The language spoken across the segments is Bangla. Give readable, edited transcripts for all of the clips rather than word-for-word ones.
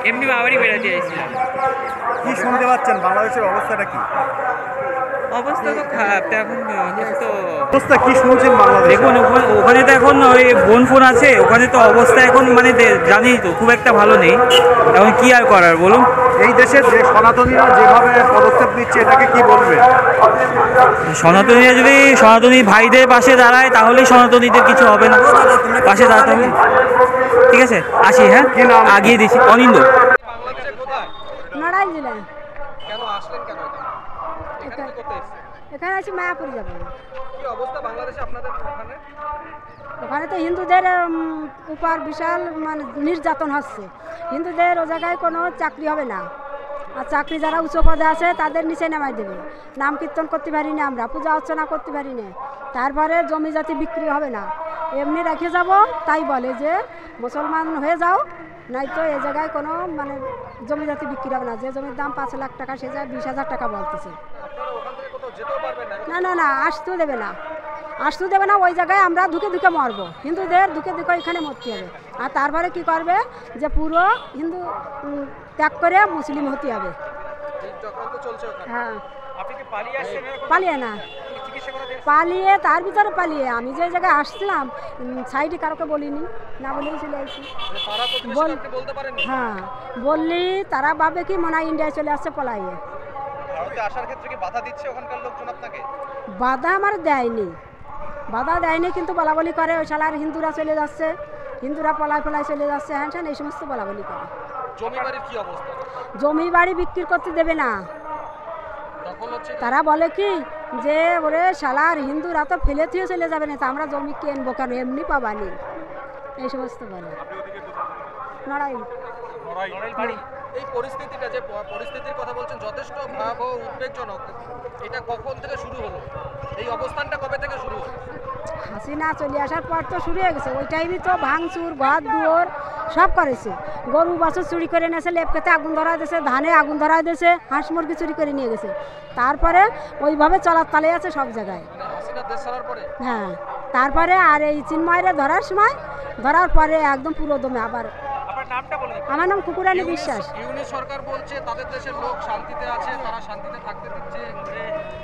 এমনি বাবারই বেড়াতে চাইছিলাম। কি শুনতে পাচ্ছেন, বাংলাদেশের অবস্থাটা কি? অবস্থা তো খারাপ তো এখন, তো অবস্থা কি শুনছেন বাংলাদেশ? দেখুন ওখানে তো এখন ওই বোন ফোন আছে, ওখানে তো অবস্থা এখন মানে জানি তো খুব একটা ভালো নেই। এখন কি আর করার বলুন? এই দেশের যে সনাতনীরা যেভাবে পদক্ষেপ নিচ্ছে এটাকে কি বলবে? সনাতনীরা যদি সনাতনী ভাইদের পাশে দাঁড়ায় তাহলেই সনাতনীদের কিছু হবে না, পাশে দাঁড়াতে হবে। ঠিক আছে, আসি। হ্যাঁ, আগিয়ে দিচ্ছি। অনিন্দ। নড়াইল জেলায়। কেন আসলেন, কেন এখানে করতে এসেছেন? এখানে আছি মায়াপুর যাবো। কি অবস্থা বাংলাদেশে আপনাদের ওখানে? ওখানে তো হিন্দুদের উপর বিশাল মানে নির্যাতন হচ্ছে। হিন্দুদের ও জায়গায় কোনো চাকরি হবে না, আর চাকরি যারা উচ্চ পদে আছে তাদের নিচে নামাই দেবে। নাম কীর্তন করতে পারি না, আমরা পূজা অর্চনা করতে পারি না। তারপরে জমি জাতি বিক্রি হবে না, এমনি রেখে যাব। তাই বলে যে মুসলমান হয়ে যাও, নাই তো এ জায়গায় কোনো মানে জমি জাতি বিক্রি হবে না। যে জমির দাম 5 লাখ টাকা সে যায় 20,000 টাকা বলতেছে। না না না, আসতেও দেবে না, আসতে দেবে না। ওই জায়গায় আমরা ধুকে ধুকে মরবো, হিন্দুদের ধুকে ধুকে এখানে মরতে হবে। আর তারপরে কি করবে যে পুরো হিন্দু ত্যাগ করে মুসলিম হতে হবে। হ্যাঁ, পালিয়ে না, পালিয়ে তার ভিতরে পালিয়ে আমি যে জায়গায় আসছিলাম সাইডে কারোকে বলিনি, না বলেই চলে আসছি। হ্যাঁ বললি তারা ভাবে কি মনে হয় ইন্ডিয়ায় চলে আসছে পলাইয়ে। বাধা আমার দেয়নি, বাধা দেয়নি, কিন্তু বলাবলি করে ওই শালার হিন্দুরা চলে যাচ্ছে, হিন্দুরা পলায় পলায় চলে যাচ্ছে, হ্যাঁ এই সমস্ত বলাবলি করে। জমি বাড়ি বিক্রি করতে দেবে না। তারা বলে কি যে ওরে শালার হিন্দুরা তো ফেলে থুয়ে চলে যাবে না, তা আমরা জমি কিনবো কেন, এমনি পাবানি, এই সমস্ত বলে। নড়াইল। এই পরিস্থিতিটা, যে পরিস্থিতির কথা বলছেন, যথেষ্ট ভয়াবহ, উদ্বেগজনক। এটা কখন থেকে শুরু হলো? এই অবস্থানটা কবে থেকে শুরু হলো? হাসিনা চলে আসার পর তো শুরু হয়ে গেছে। ওই টাইমে তো ভাঙচুর, ঘর দুয়ার সব করেছে। গরু বাছুর চুরি করে নিয়েছে, লেপকেতে আগুন ধরা দিয়েছে, ধানে আগুন ধরা দিয়েছে, হাঁস মুরগি চুরি করে নিয়ে গেছে। তারপরে ওইভাবে চলার তালে আছে সব জায়গায়। হ্যাঁ, তারপরে আর এই চিন্ময়রে ধরার সময়, ধরার পরে একদম পুরো দমে আবার। আমার নাম কুকুরানী বিশ্বাস। ইউনিট সরকার বলছে তাদের দেশের লোক শান্তিতে আছে, তারা শান্তিতে থাকতে দিচ্ছে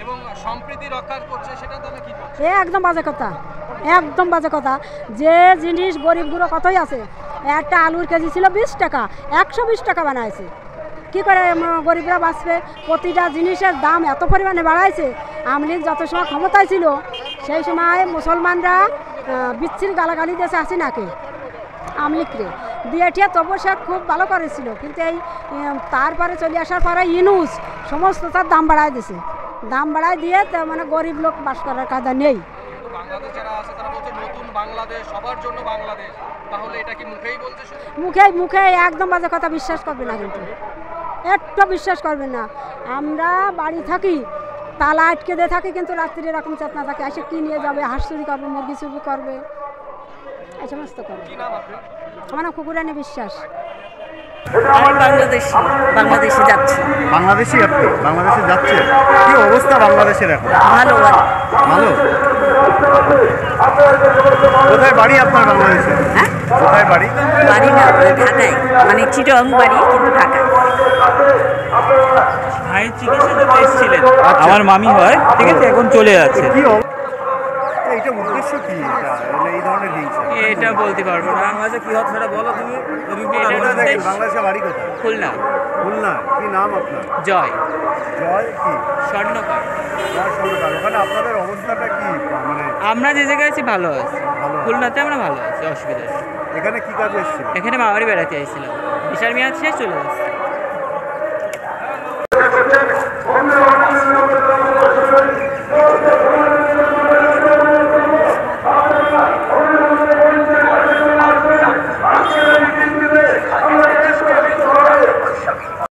এবং সম্প্রীতি রক্ষা করছে, সেটা তবে কি বলছে? একদম বাজে কথা, একদম বাজে কথা। যে জিনিস গরিবগুলো কতই আছে, একটা আলুর কেজি ছিল 20 টাকা, 120 টাকা বানাইছে। কী করে গরিবরা বাঁচবে? প্রতিটা জিনিসের দাম এত পরিমাণে বাড়াইছে। আওয়ামী লীগ যত সময় ক্ষমতায় ছিল সেই সময় মুসলমানরা বিচ্ছির গালাগালি দিয়েছে হাসিনাকে, আওয়ামী লীগকে দিয়ে ঠিয়া, তবু সে খুব ভালো করেছিল। কিন্তু এই তারপরে চলে আসার পরে ইউনূস সমস্ত তার দাম বাড়ায় দিয়েছে। দাম বাড়ায় দিয়ে মানে গরিব লোক বাস করার কায়দা নেই। বাংলাদেশ যারা আছে তারা বলছে নতুন বাংলাদেশ, সবার জন্য বাংলাদেশ। তাহলে এটা কি মুখেই বলছে? মুখে মুখে একদম বাজে কথা, বিশ্বাস করবে না, কিন্তু একটু বিশ্বাস করবে না। আমরা বাড়ি থাকি, তালা আটকে দিয়ে থাকি, কিন্তু রাত্রি এরকম চেতনা থাকে, এসে কী নিয়ে যাবে, হাঁস চুরি করবে, মুরগি চুরি করবে, এই সমস্ত করবে। আমার নাম কুকুরানী বিশ্বাস। বাংলাদেশে যাচ্ছি। বাংলাদেশি? আপনি বাংলাদেশে যাচ্ছেন? কি অবস্থা বাংলাদেশের এখন? ভালো ভালো। কোথায় বাড়ি আপনার বাংলাদেশে? হ্যাঁ, কোথায় বাড়ি? বাড়ি না, ঢাকায়, মানে চিটং বাড়ি, কিন্তু ঢাকায়। ভাইয়ের চিকিৎসা জন্য এসেছিলেন, আমার মামি হয়, ঠিক আছে, এখন চলে যাচ্ছে। কি এটা উদ্দেশ্য কি, এই ধরনের হিংসা? এটা বলতে পারবো না। বাংলাদেশে কি হচ্ছে সেটা বলো তুমি। বাংলাদেশের বাড়ি কোথায়? খুলনা। খুলনা। কি নাম আপনার? জয়। জয় কি? স্বর্ণকার। জয় স্বর্ণকার। ওখানে আপনাদের অবস্থাটা কি? মানে আমরা যে জায়গায় আছি ভালো আছি, ভালো। খুলনাতে আমরা ভালো আছি, অসুবিধা নেই। এখানে কি কাজে এসেছিল? এখানে বাবারই বেড়াতে চাইছিলাম, বিশাল মেয়াদ শেষ, চলে যাচ্ছে।